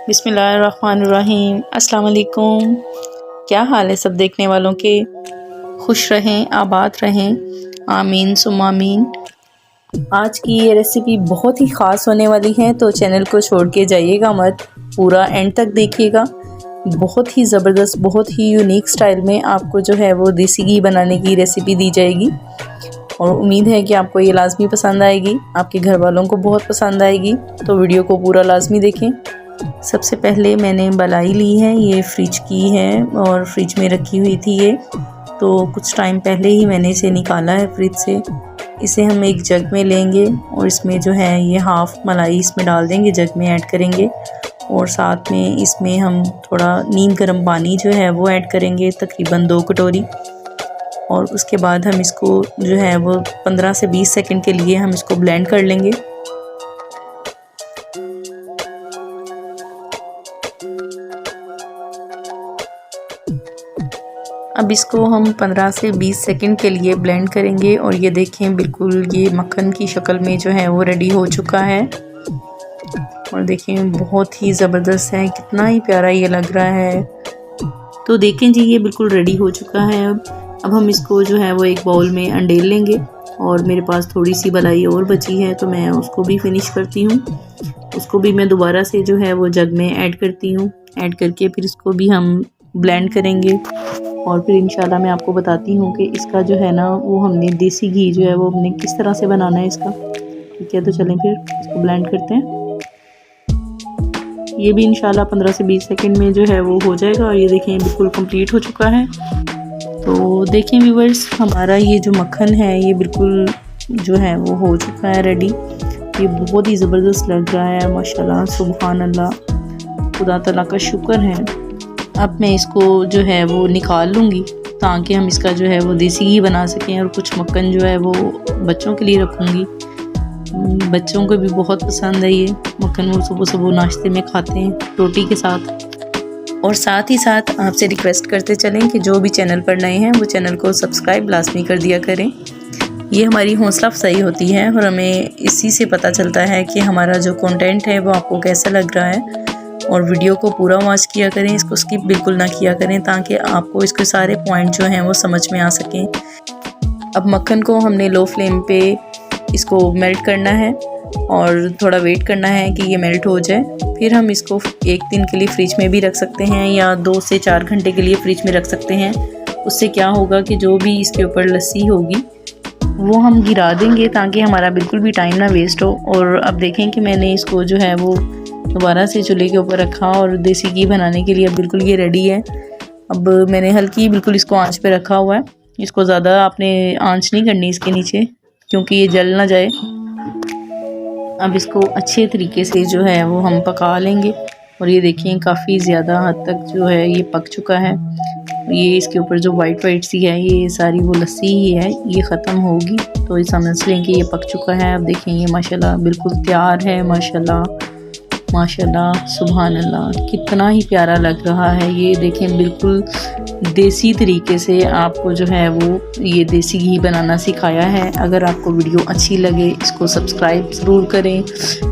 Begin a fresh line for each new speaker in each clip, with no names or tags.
बिस्मिल्लाहिर्रहमानिर्रहीम। अस्सलाम वालेकुम। क्या हाल है सब देखने वालों के? खुश रहें, आबाद रहें, आमीन सुम्मा आमीन। आज की ये रेसिपी बहुत ही ख़ास होने वाली है, तो चैनल को छोड़ के जाइएगा मत, पूरा एंड तक देखिएगा। बहुत ही ज़बरदस्त, बहुत ही यूनिक स्टाइल में आपको जो है वो देसी घी बनाने की रेसिपी दी जाएगी और उम्मीद है कि आपको ये लाजमी पसंद आएगी, आपके घर वालों को बहुत पसंद आएगी। तो वीडियो को पूरा लाजमी देखें। सबसे पहले मैंने मलाई ली है, ये फ्रिज की है और फ्रिज में रखी हुई थी ये, तो कुछ टाइम पहले ही मैंने इसे निकाला है फ्रिज से। इसे हम एक जग में लेंगे और इसमें जो है ये हाफ़ मलाई इसमें डाल देंगे, जग में ऐड करेंगे और साथ में इसमें हम थोड़ा नीम गर्म पानी जो है वो ऐड करेंगे, तकरीबन 2 कटोरी। और उसके बाद हम इसको जो है वो 15 से 20 सेकंड के लिए हम इसको ब्लेंड कर लेंगे। अब इसको हम 15 से 20 सेकंड के लिए ब्लेंड करेंगे और ये देखें बिल्कुल ये मक्खन की शक्ल में जो है वो रेडी हो चुका है। और देखें बहुत ही ज़बरदस्त है, कितना ही प्यारा ये लग रहा है। तो देखें जी ये बिल्कुल रेडी हो चुका है। अब हम इसको जो है वो एक बाउल में अंडेल लेंगे और मेरे पास थोड़ी सी मलाई और बची है, तो मैं उसको भी फिनिश करती हूँ। उसको भी मैं दोबारा से जो है वो जग में ऐड करती हूँ। ऐड करके फिर इसको भी हम ब्लेंड करेंगे और फिर इंशाल्लाह मैं आपको बताती हूँ कि इसका जो है ना वो हमने देसी घी जो है वो हमने किस तरह से बनाना है इसका। ठीक है, तो चलें फिर इसको ब्लेंड करते हैं। ये भी इंशाल्लाह 15 से 20 सेकंड में जो है वो हो जाएगा और ये देखें बिल्कुल कंप्लीट हो चुका है। तो देखें व्यूअर्स, हमारा ये जो मक्खन है ये बिल्कुल जो है वो हो चुका है रेडी। ये बहुत ही ज़बरदस्त लग रहा है, माशाल्लाह, सुभान अल्लाह, खुदा ताला का शुक्र है। अब मैं इसको जो है वो निकाल लूँगी ताकि हम इसका जो है वो देसी घी बना सकें और कुछ मक्खन जो है वो बच्चों के लिए रखूँगी। बच्चों को भी बहुत पसंद है ये मक्खन, वो सुबह सुबह नाश्ते में खाते हैं रोटी के साथ। और साथ ही साथ आपसे रिक्वेस्ट करते चलें कि जो भी चैनल पर नए हैं वो चैनल को सब्सक्राइब लाजमी कर दिया करें। ये हमारी हौसला अफजाई होती है और हमें इसी से पता चलता है कि हमारा जो कंटेंट है वो आपको कैसा लग रहा है। और वीडियो को पूरा वॉच किया करें, इसको स्किप बिल्कुल ना किया करें ताकि आपको इसके सारे पॉइंट जो हैं वो समझ में आ सकें। अब मक्खन को हमने लो फ्लेम पे इसको मेल्ट करना है और थोड़ा वेट करना है कि ये मेल्ट हो जाए। फिर हम इसको एक दिन के लिए फ्रिज में भी रख सकते हैं या 2 से 4 घंटे के लिए फ्रिज में रख सकते हैं। उससे क्या होगा कि जो भी इसके ऊपर लस्सी होगी वो हम गिरा देंगे ताकि हमारा बिल्कुल भी टाइम ना वेस्ट हो। और अब देखें कि मैंने इसको जो है वो दोबारा से चूल्हे के ऊपर रखा और देसी घी बनाने के लिए अब बिल्कुल ये रेडी है। अब मैंने हल्की बिल्कुल इसको आंच पे रखा हुआ है। इसको ज़्यादा आपने आंच नहीं करनी इसके नीचे क्योंकि ये जल ना जाए। अब इसको अच्छे तरीके से जो है वो हम पका लेंगे और ये देखिए काफ़ी ज़्यादा हद तक जो है ये पक चुका है। ये इसके ऊपर जो वाइट सी है ये सारी वो लस्सी ही है, ये ख़त्म होगी तो ये समझ लें कि ये पक चुका है। अब देखें ये माशाल्लाह बिल्कुल तैयार है, माशाल्लाह माशाल्लाह, सुभान अल्लाह, कितना ही प्यारा लग रहा है। ये देखें बिल्कुल देसी तरीके से आपको जो है वो ये देसी घी बनाना सिखाया है। अगर आपको वीडियो अच्छी लगे इसको सब्सक्राइब ज़रूर करें,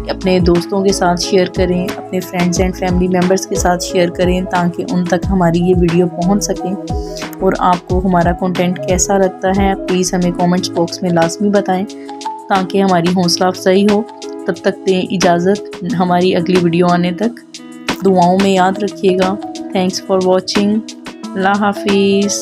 अपने दोस्तों के साथ शेयर करें, अपने फ्रेंड्स एंड फैमिली मेम्बर्स के साथ शेयर करें ताकि उन तक हमारी ये वीडियो पहुंच सके। और आपको हमारा कंटेंट कैसा लगता है प्लीज़ हमें कमेंट्स बॉक्स में लाजमी बताएं ताकि हमारी हौसला अफजाई हो। तब तक दें इजाज़त, हमारी अगली वीडियो आने तक दुआओं में याद रखिएगा। Thanks for watching. अल्लाह हाफिज़।